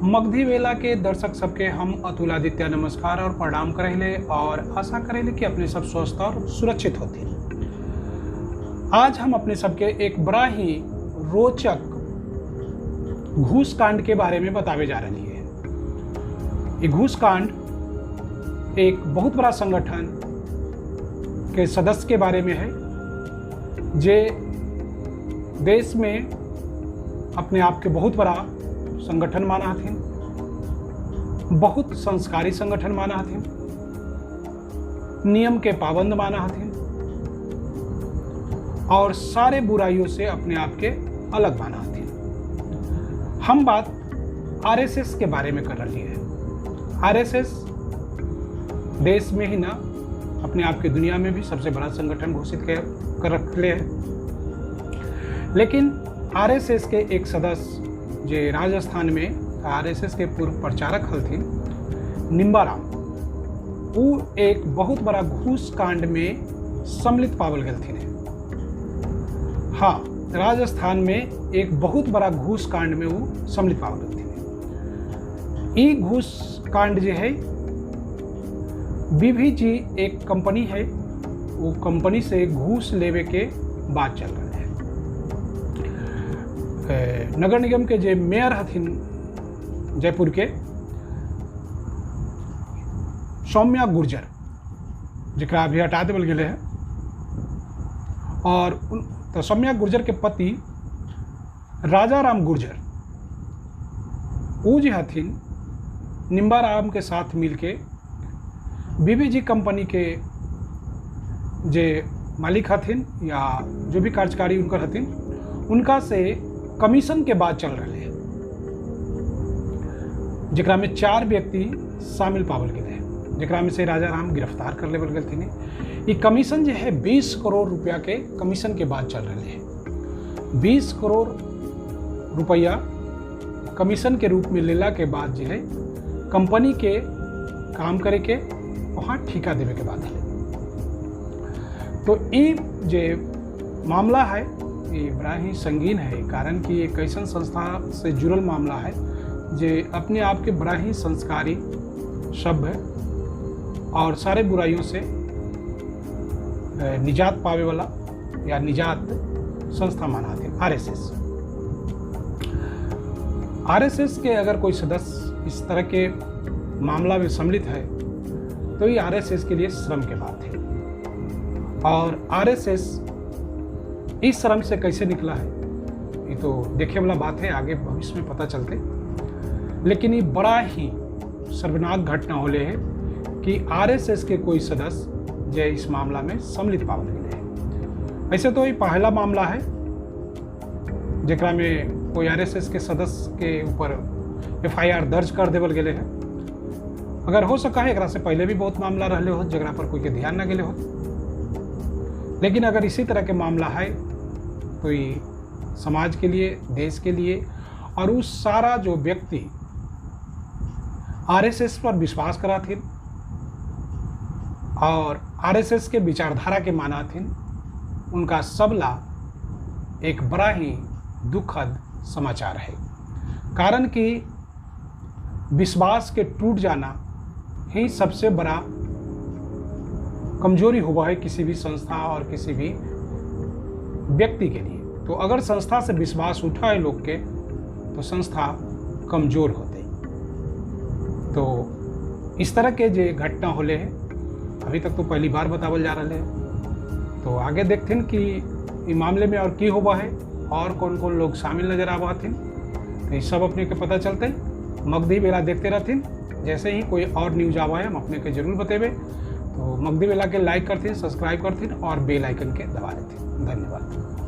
मगधी वेला के दर्शक सबके हम अतुल आदित्य नमस्कार और प्रणाम करेले और आशा करेले कि अपने सब स्वस्थ और सुरक्षित होते। आज हम अपने सबके एक बड़ा ही रोचक घूस कांड के बारे में बतावे जा रही है। ये घूस कांड एक बहुत बड़ा संगठन के सदस्य के बारे में है, जे देश में अपने आप के बहुत बड़ा संगठन माना हथिन, बहुत संस्कारी संगठन माना हथिन, नियम के पाबंद माना हथिन और सारे बुराइयों से अपने आप के अलग माना हथिन। हम बात आरएसएस के बारे में कर रही है। आरएसएस देश में ही ना अपने आप की दुनिया में भी सबसे बड़ा संगठन घोषित कर रखले है। लेकिन आरएसएस के एक सदस्य जो राजस्थान में आरएसएस के पूर्व प्रचारक हलथिन निम्बाराम, वो एक बहुत बड़ा घूस कांड में सम्मिलित पावल गलथिन है। हाँ, राजस्थान में एक बहुत बड़ा घूस कांड में वो सम्मिलित पावल गलथिन है। ये घूस कांड जो है बीवीजी एक कंपनी है, वो कंपनी से घूस लेवे के बात चल रहा है। नगर निगम के जो मेयर हथिन जयपुर के सौम्या गुर्जर, जरा अभी हटा देवल गए है, और तो सौम्या गुर्जर के पति राजा राम गुर्जर वो जो हथिन निम्बाराम के साथ मिलके बीवीजी कंपनी के जे मालिक हथिन या जो भी कार्यकारी उनकर हथिन, उनका से कमीशन के बाद चल रहे हैं, जरा में 4 व्यक्ति शामिल पावल गए हैं, जरा में से राजा राम गिरफ्तार कर लेवल गए थे। ये कमीशन जो है 20 करोड़ रुपया के कमीशन के बाद चल रहे हैं। 20 करोड़ रुपया कमीशन के रूप में लेला के बाद जो है कंपनी के काम करे के वहाँ ठेका देवे के बाद है। तो ये जो मामला है ये बड़ा ही संगीन है, कारण कि एक ऐसा संस्था से जुड़ल मामला है जो अपने आप के बड़ा ही संस्कारी, सभ्य और सारे बुराइयों से निजात पावे वाला या निजात संस्था माना है आरएसएस। आरएसएस के अगर कोई सदस्य इस तरह के मामला में सम्मिलित है तो ये आरएसएस के लिए शर्म की बात है। और आरएसएस इस शर्म से कैसे निकला है ये तो देखने वाला बात है, आगे भविष्य में पता चलते। लेकिन ये बड़ा ही शर्मनाक घटना होले है कि आरएसएस के कोई सदस्य जो इस मामला में सम्मिलित पावल गए हैं। ऐसे तो ये पहला मामला है जरा में कोई आरएसएस के सदस्य के ऊपर एफआईआर दर्ज कर देवल गए है। अगर हो सका है एक से पहले भी बहुत मामला रहले हो जरा पर कोई के ध्यान न गए हो, लेकिन अगर इसी तरह के मामला है तो ये समाज के लिए, देश के लिए और उस सारा जो व्यक्ति आरएसएस पर विश्वास करा थे और आरएसएस के विचारधारा के माना थे, उनका सबला एक बड़ा ही दुखद समाचार है। कारण कि विश्वास के टूट जाना ही सबसे बड़ा कमजोरी हुआ है किसी भी संस्था और किसी भी व्यक्ति के लिए। तो अगर संस्था से विश्वास उठा है लोग के तो संस्था कमजोर होते। तो इस तरह के जो घटना होले हैं अभी तक तो पहली बार बतावल जा रहे हैं। तो आगे देखते हैं कि इस मामले में और की हुआ है और कौन कौन लोग शामिल नजर आवा हथिन। तो ये सब अपने के पता चलते। मगधी वेला देखते रहथिन, जैसे ही कोई और न्यूज आवा है हम अपने के जरूर बतेबे। तो मगधी वेला के लाइक करथिन, सब्सक्राइब करथिन और बेल आइकन के दबा देथिन। धन्यवाद।